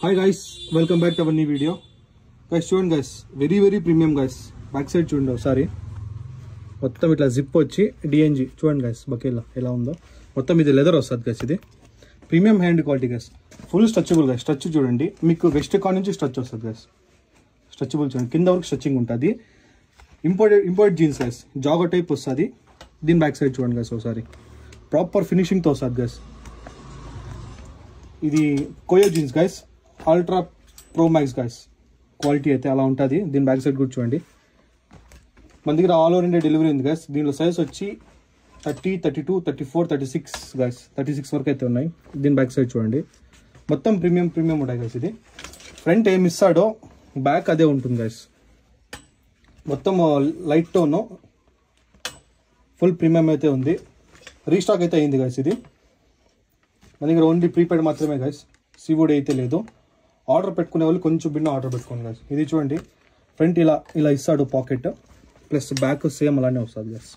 Hi guys, welcome back to our new video. Guys, చూడండి guys, very premium guys. Back side చూడండి ఒకసారి. మొత్తం ఇట్లా జిప్ వచ్చి డిఎన్జి చూడండి guys, బకేలా ఎలా ఉందో. మొత్తం ఇది లెదర్ వస్తుంది guys. ఇది premium hand quality guys. Full stretchable guys. Stretch చూడండి, మీకు వెస్ట్ కాన్ నుంచి స్ట్రెచ్ వస్తుంది guys. స్ట్రెచబుల్ చూడండి, కింద వరకు స్ట్రెచింగ్ ఉంటుంది. Import jeans guys, jogger type వస్తుంది. దీని బ్యాక్ సైడ్ చూడండి guys ఒకసారి. ప్రాపర్ ఫినిషింగ్ తో వస్తుంది guys. ఇది Koyo jeans guys, ultra pro max guys. Quality అయితే అలా ఉంటుంది. దీని బ్యాక్ సైడ్ కూడా చూడండి. మన దగ్గర ఆల్ ఓవర్ ఇండియా డెలివరీ ఉంది గైస్. దీనిలో సైజ్ వచ్చి 30, 32, 34, 36 గైస్. 36 వరకు అయితే ఉన్నాయి. దీని బ్యాక్ సైడ్ చూడండి, మొత్తం ప్రీమియం ఉంటాయి గైస్. ఇది ఫ్రంట్ ఏమి ఇస్తాడో బ్యాక్ అదే ఉంటుంది గైస్. మొత్తం లైట్ టోన్ ఫుల్ ప్రీమియం అయితే ఉంది. రీస్టాక్ అయితే అయింది గైస్. ఇది మన దగ్గర ఓన్లీ ప్రీపెయిడ్ మాత్రమే గైస్. సీవుడ్ అయితే లేదు. ఆర్డర్ పెట్టుకునే వాళ్ళు కొంచెం బిన్న ఆర్డర్ పెట్టుకోండి గైస్. ఇది చూడండి, ఫ్రంట్ ఇలా ఇస్తాడు పాకెట్, ప్లస్ బ్యాక్ సేమ్ అలానే వస్తుంది గైస్.